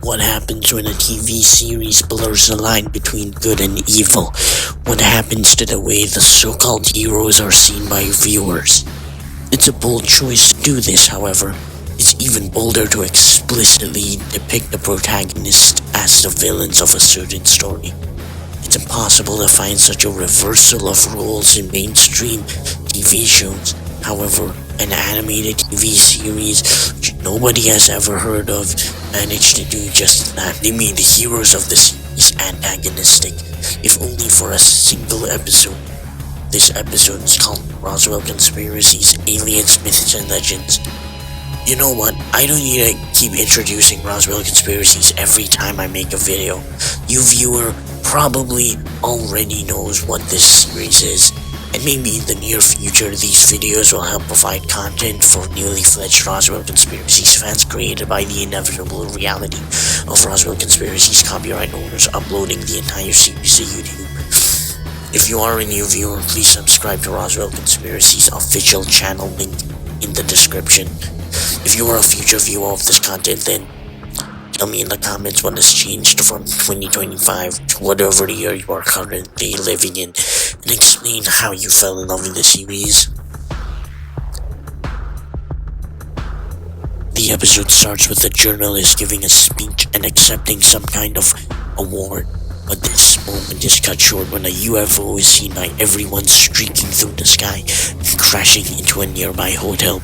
What happens when a TV series blurs the line between good and evil? What happens to the way the so-called heroes are seen by viewers? It's a bold choice to do this, however. It's even bolder to explicitly depict the protagonists as the villains of a certain story. It's impossible to find such a reversal of roles in mainstream TV shows. However, an animated TV series which nobody has ever heard of managed to do just that. They made the heroes of the series antagonistic, if only for a single episode. This episode is called Roswell Conspiracies, Aliens, Myths, and Legends. You know what? I don't need to keep introducing Roswell Conspiracies every time I make a video. You viewer probably already knows what this series is. And maybe in the near future, these videos will help provide content for newly fledged Roswell Conspiracies fans created by the inevitable reality of Roswell Conspiracies copyright owners uploading the entire series to YouTube. If you are a new viewer, please subscribe to Roswell Conspiracies official channel, link in the description. If you are a future viewer of this content, then tell me in the comments what has changed from 2025 to whatever year you are currently living in, and explain how you fell in love with the series. The episode starts with a journalist giving a speech and accepting some kind of award, but this moment is cut short when a UFO is seen by everyone streaking through the sky and crashing into a nearby hotel.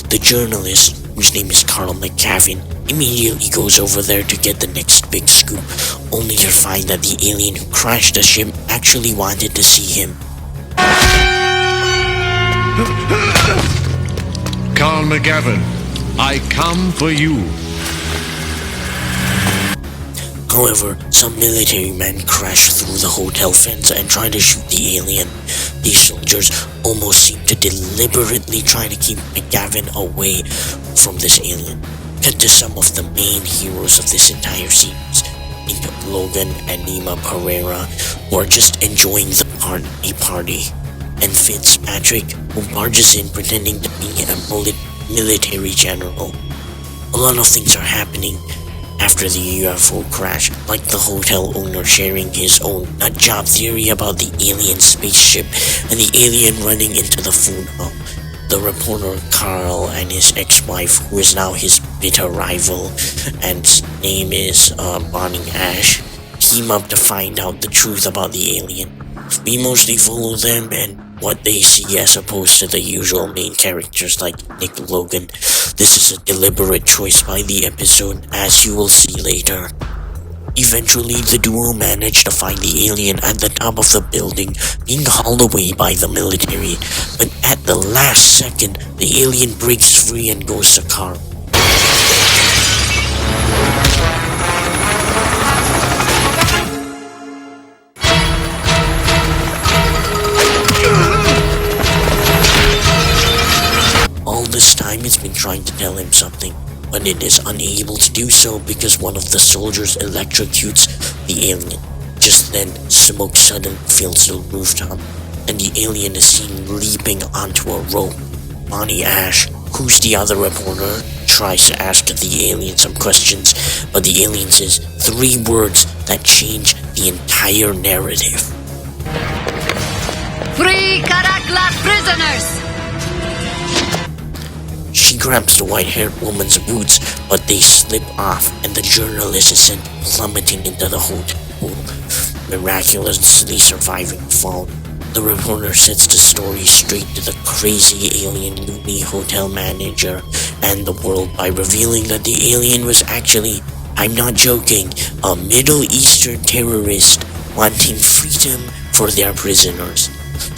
The journalist, whose name is Carl McGavin, immediately goes over there to get the next big scoop, only to find that the alien who crashed the ship actually wanted to see him. Carl McGavin, I come for you. However, some military men crash through the hotel fence and try to shoot the alien. These soldiers almost seem to deliberately try to keep McGavin away from this alien. Cut to some of the main heroes of this entire series, Nick Logan and Nima Pereira, who are just enjoying the party, and Fitzpatrick, who barges in pretending to be a military general. A lot of things are happening after the UFO crash, like the hotel owner sharing his own nutjob theory about the alien spaceship and the alien running into the food hall. The reporter Carl and his ex-wife, who is now his bitter rival, and name is Bonnie Ash, team up to find out the truth about the alien. We mostly follow them and what they see as opposed to the usual main characters like Nick Logan. This is a deliberate choice by the episode, as you will see later. Eventually, the duo manage to find the alien at the top of the building, being hauled away by the military. But at the last second, the alien breaks free and goes to Carl. All this time, it's been trying to tell him something, but it is unable to do so because one of the soldiers electrocutes the alien. Just then, smoke suddenly fills the rooftop, and the alien is seen leaping onto a rope. Bonnie Ash, who's the other reporter, tries to ask the alien some questions, but the alien says 3 words that change the entire narrative. Free Karakla prisoners! She grabs the white-haired woman's boots, but they slip off, and the journalist is sent plummeting into the hotel, miraculously surviving the fall. The reporter sets the story straight to the crazy alien loony hotel manager and the world by revealing that the alien was actually, I'm not joking, a Middle Eastern terrorist wanting freedom for their prisoners.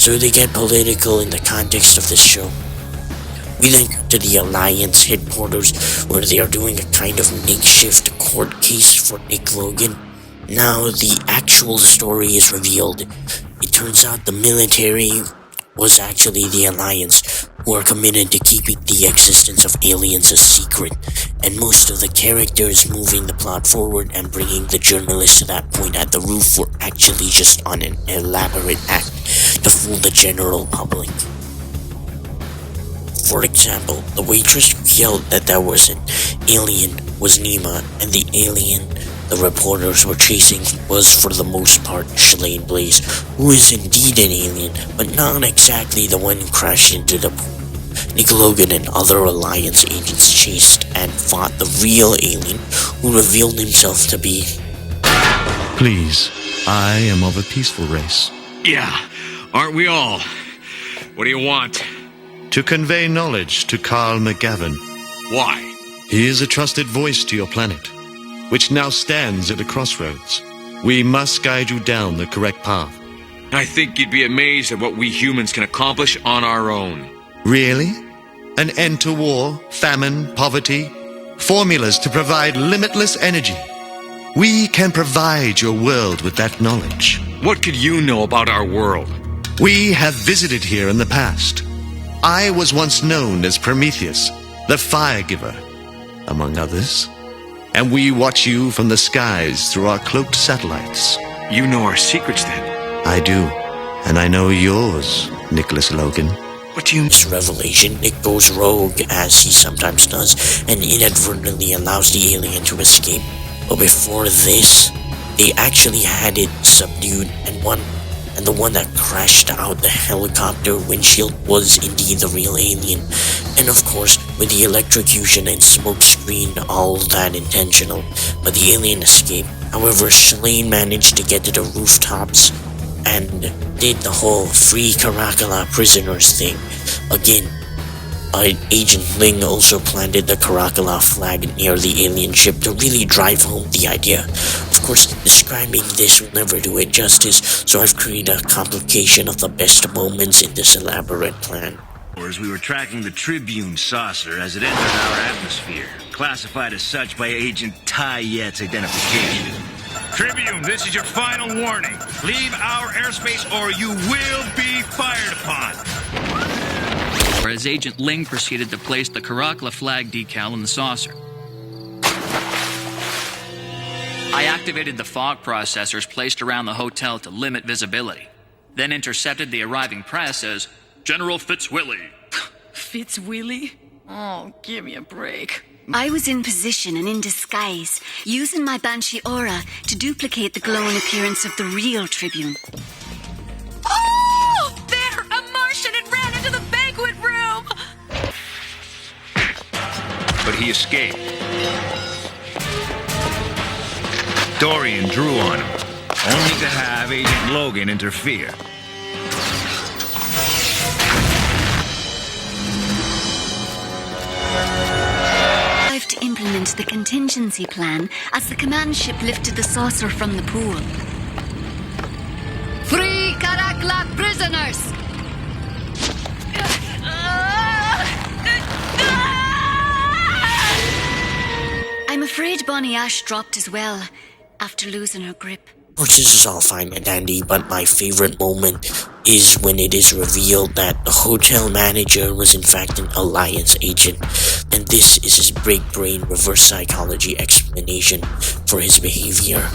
So they get political in the context of this show. We then go to the Alliance headquarters, where they are doing a kind of makeshift court case for Nick Logan. Now the actual story is revealed. It turns out the military was actually the Alliance, who are committed to keeping the existence of aliens a secret, and most of the characters moving the plot forward and bringing the journalist to that point at the roof were actually just on an elaborate act to fool the general public. For example, the waitress who yelled that there was an alien was Nima, and the alien the reporters were chasing was for the most part Shalane Blaze, who is indeed an alien, but not exactly the one who crashed into the pool. Nick Logan and other Alliance agents chased and fought the real alien, who revealed himself to be... Please, I am of a peaceful race. Yeah, aren't we all? What do you want? To convey knowledge to Carl McGavin. Why? He is a trusted voice to your planet, which now stands at a crossroads. We must guide you down the correct path. I think you'd be amazed at what we humans can accomplish on our own. Really? An end to war, famine, poverty? Formulas to provide limitless energy. We can provide your world with that knowledge. What could you know about our world? We have visited here in the past. I was once known as Prometheus, the fire giver, among others. And we watch you from the skies through our cloaked satellites. You know our secrets then? I do. And I know yours, Nicholas Logan. What do you mean? This revelation, Nick goes rogue, as he sometimes does, and inadvertently allows the alien to escape. But before this, they actually had it subdued, and the one that crashed out the helicopter windshield was indeed the real alien. And of course, with the electrocution and smoke screen, all that intentional. But the alien escaped. However, Shalane managed to get to the rooftops and did the whole free Caracalla prisoners thing. Again, Agent Ling also planted the Caracalla flag near the alien ship to really drive home the idea. Of course, describing this will never do it justice, so I've created a complication of the best moments in this elaborate plan. As we were tracking the Tribune saucer as it entered our atmosphere, classified as such by Agent Tai Yet's identification. Tribune, this is your final warning. Leave our airspace or you will be fired upon. As Agent Ling proceeded to place the Caracalla flag decal in the saucer. I activated the fog processors placed around the hotel to limit visibility, then intercepted the arriving press as General Fitzwilly. Fitzwilly? Oh, give me a break. I was in position and in disguise, using my Banshee aura to duplicate the glowing appearance of the real Tribune. Oh! There! A Martian had ran into the banquet room! But he escaped. Dorian drew on him, only to have Agent Logan interfere. To implement the contingency plan as the command ship lifted the saucer from the pool. Free Caracalla prisoners! I'm afraid Bonnie Ash dropped as well after losing her grip. Of course, this is all fine and dandy, but my favorite moment is when it is revealed that the hotel manager was in fact an Alliance agent, and this is his break-brain reverse psychology explanation for his behavior.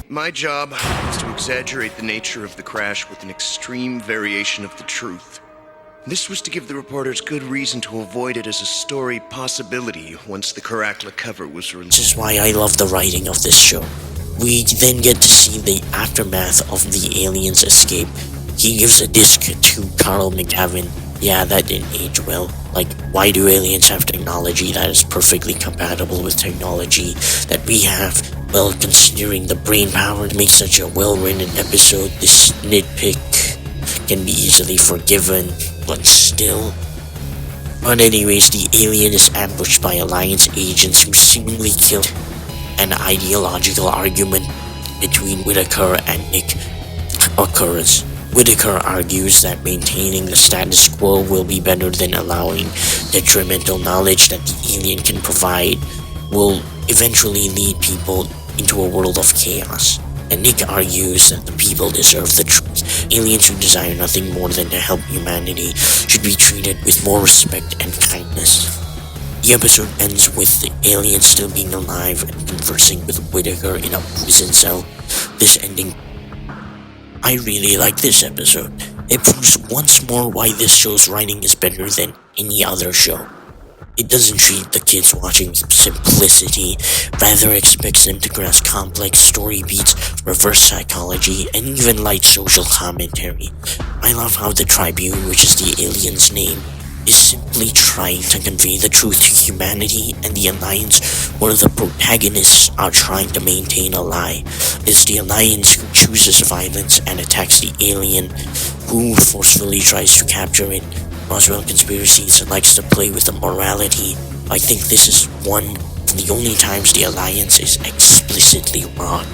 My job was to exaggerate the nature of the crash with an extreme variation of the truth. This was to give the reporters good reason to avoid it as a story possibility once the Caracalla cover was released. This is why I love the writing of this show. We then get to see the aftermath of the alien's escape. He gives a disc to Carl McGavin. Yeah, that didn't age well. Like, why do aliens have technology that is perfectly compatible with technology that we have? Well, considering the brain power to make such a well-written episode, this nitpick can be easily forgiven, but still. But anyways, the alien is ambushed by Alliance agents who seemingly kill. An ideological argument between Whitaker and Nick occurs. Whitaker argues that maintaining the status quo will be better than allowing detrimental knowledge that the alien can provide will eventually lead people into a world of chaos. And Nick argues that the people deserve the truth. Aliens who desire nothing more than to help humanity should be treated with more respect and kindness. The episode ends with the alien still being alive and conversing with Whitaker in a prison cell. This ending, I really like this episode. It proves once more why this show's writing is better than any other show. It doesn't treat the kids watching with simplicity, rather expects them to grasp complex story beats, reverse psychology, and even light social commentary. I love how the Tribune, which is the alien's name, is simply trying to convey the truth to humanity, and the Alliance, where the protagonists are trying to maintain a lie, is the Alliance who chooses violence and attacks the alien, who forcefully tries to capture it. Roswell Conspiracies likes to play with the morality. I think this is one of the only times the Alliance is explicitly wrong.